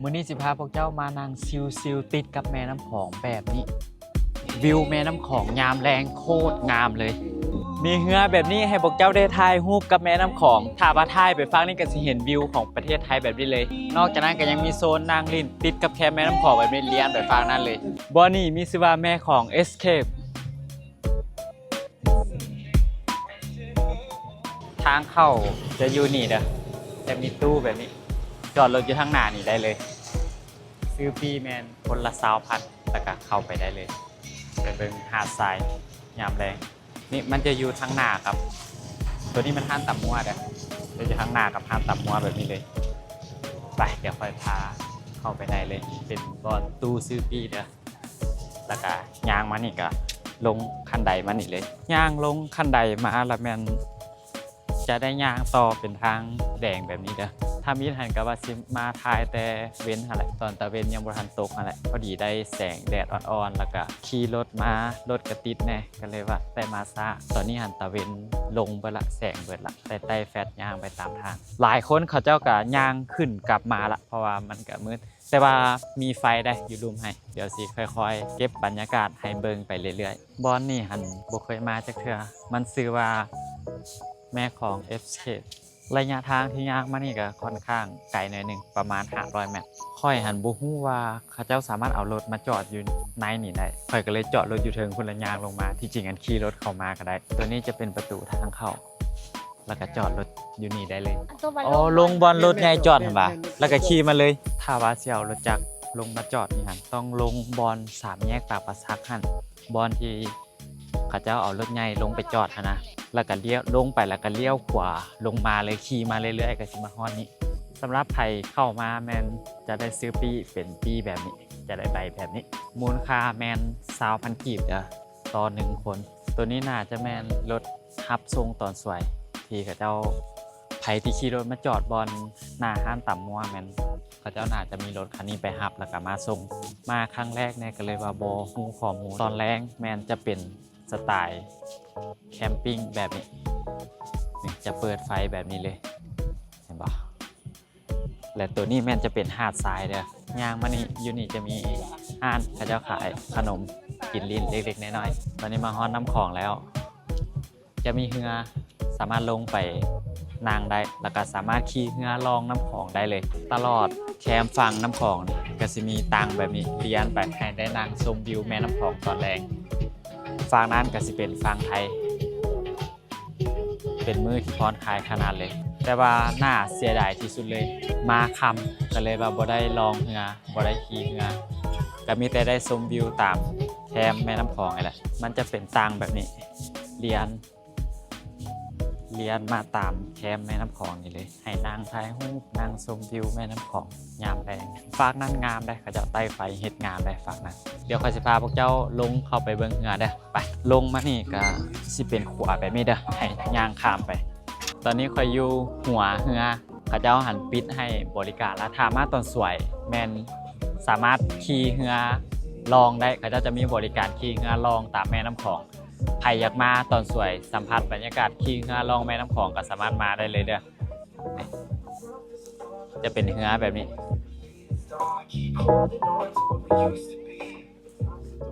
มื้อนี้สิพาพวกเจ้ามานั่งซิลติดกับแม่น้ำของแบบนี้วิวแม่น้ำของยามแรงโคตรงามเลยมีเหือแบบนี้ให้พวกเจ้าได้ถ่ายรูปกับแม่น้ำของถ้าว่าถ่ายไปฟังนี่ก็สิเห็นวิวของประเทศไทยแบบนี้เลยนอกจากนั้นก็ยังมีโซนนั่งลิ้นติดกับแคมแม่น้ำของแบบนี้เลี้ยงไปฟังนั่นเลยบ่อนี่มีชื่อว่าแม่ของ Escape ทางเข้าจะอยู่นี่เด้อจะมีตู้แบบนี้จอดรถอยู่ทางหน้านี่ได้เลยซื้อปีแมนคนละ20,000แล้วก็เข้าไปได้เลยไปเบิ่งหาดทรายยามแรงนี่มันจะอยู่ทางหน้าครับตัวนี้มันห้านต่ำมัวเด้อจะอยู่ทางหน้ากับห้านต่ำมัวแบบนี้เลยไปเดี๋ยวค่อยพาเข้าไปได้เลยเป็นบ่อนตู้ซื้อปีเด้อแล้วก็ย่างมานี่ก็ลงคันไดมานี่เลยย่างลงคันไดมาแล้วแมนจะได้ย่างต่อเป็นทางแดงแบบนี้เด้อถ้ามีทันกับว่าซิมาทายแต่เว้นอะไรตอนตะเวนยังบ่ทันตกอะไรพอดีได้แสงแดดอ่อนๆแล้วก็ขี่รถมารถกระติดแน่ก็เลยว่าได้มาซะตอนนี้หันตะเวนลงไปละแสงเบิดละแต่ใต้แฟดย่างไปตามทางหลายคนเขาเจ้าก็ย่างขึ้นกลับมาละเพราะว่ามันก็มืดแต่ว่ามีไฟได้อยู่รุมให้เดี๋ยวสิค่อยๆเก็บบรรยากาศให้เบิ่งไปเรื่อยๆบอนนี่หันบ่เคยมาจักเทื่อมันชื่อว่าแม่ของ Escape ระยะทางที่ยากมานี่ก็ค่อนข้างไกลหน่อยหนึ่งประมาณ500 เมตรค่อยหันบ่ฮู้ว่าเขาเจ้าสามารถเอารถมาจอดอยู่ในนี่ได้ค่อยก็เลยจอดรถอยู่เทิงพุ่นละยางลงมาที่จริงอันขี่รถเข้ามาก็ได้ตัวนี้จะเป็นประตูทางเข้าแล้วก็จอดรถอยู่นี่ได้เลยอ๋อลงบอนรถใหญ่จอดหั่นบ่แล้วก็ขี่มาเลยถ้าว่าสิเอารถจักรลงมาจอดนี่หั่นต้องลงบอน3แยกปากประซักหั่นบอนที่เขาเจ้าเอารถใหญ่ลงไปจอดหั่นนะแล้วก็เลี้ยวลงไปแล้วก็เลี้ยวขวาลงมาเลยขี่มาเรื่อยๆก็สิมาฮอดนี้สำหรับไผเข้ามาแมนจะได้ซื้อปีเป็นปีแบบนี้จะได้ใบแบบนี้มูลค่าแมน20,000 กีบต่อ1คนตัวนี้น่าจะแมนรถฮับทรงตอนสวยที่เขาเจ้าไผที่ขี่รถมาจอดบอนหน้าห้านต่ำมัวแมนเขาเจ้าน่าจะมีรถคันนี้ไปฮับแล้วก็มาส่งมาครั้งแรกเนี่ยก็เลยว่าบ่ฮู้ข้อมูลตอนแรกแมนจะเป็นสไตล์แคมปิ้งแบบนี้นี่จะเปิดไฟแบบนี้เลยเห็นปะและตัวนี้แม่นจะเป็นหาดทรายเด้อย่างมานี่อยู่นี่จะมีห้านเขาเจ้าขายขนมกินลิ้นเล็กๆน้อยๆตอนนี้มาฮอดน้ำของแล้วจะมีเรือสามารถลงไปนางได้แล้วก็สามารถขี่เรือลองน้ำของได้เลยตลอดแคมฟังน้ำของก็จะมีตังแบบนี้เรียนไปให้ได้นางชมวิวแม่น้ำของตอนแรงฟังนั้นก็จะเป็นฟังไทยเป็นมือที่พรคลายขนาดเลยแต่ว่าหน้าเสียดายที่สุดเลยมาคำก็เลยว่าบ่ได้ลองเรือบ่ได้ขี่เรือก็มีแต่ได้ชมวิวตามแคมแม่น้ำของไงแหละมันจะเป็นตังแบบนี้เรียนมาตามแคมแม่น้ำของนี่เลยให้นางถ่ายรูปนางชมวิวแม่น้ำของยามแรงฝากนั่นงามได้เขาจะใต้ไฟเฮ็ดงามได้ฝากนั้นเดี๋ยวข้อยสิพาพวกเจ้าลงเข้าไปเบิ่งเรือเด้อไปลงมานี่ก็สิเป็นขวาแบบนี้เด้อให้ย่างข้ามไปตอนนี้ข้อยอยู่หัวเรือเขาเจ้าหันปิดให้บริการแล้วถ้ามาตอนสวยแม่นสามารถขี่เรือลองได้เขาเจ้าจะมีบริการขี่เรือลองตามแม่น้ำของใครอยากมาตอนสวยสัมผัสบรรยากาศขี่เรือลองแม่น้ำของก็สามารถมาได้เลยเด้อจะเป็นเรือแบบนี้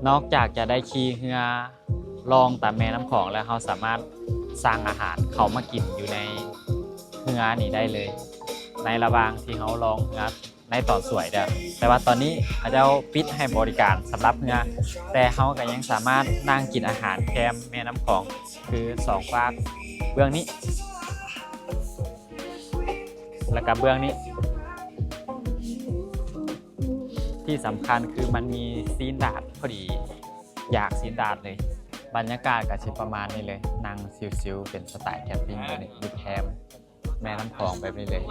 นอกจากจะได้ขี่เรือลองตามแม่น้ำของแล้วเราสามารถสร้างอาหารเขามากินอยู่ในเรือนี่ได้เลยในระหว่างที่เขาลองเรือในตอนสวยเด้อแต่ว่าตอนนี้เขาจะปิดให้บริการสำหรับเรือแต่เขาก็ยังสามารถนั่งกินอาหารแคมแม่น้ำของคือ2ฝากเบื้องนี้แล้วก็เบื้องนี้ที่สำคัญคือมันมีซีนดาดพอดีอยากซีนดาดเลยบรรยากาศก็จะประมาณนี้เลยนั่งซิวๆเป็นสไตล์แคมปิ้งแบบนี้อยู่แคมแม่น้ำของแบบนี้เลย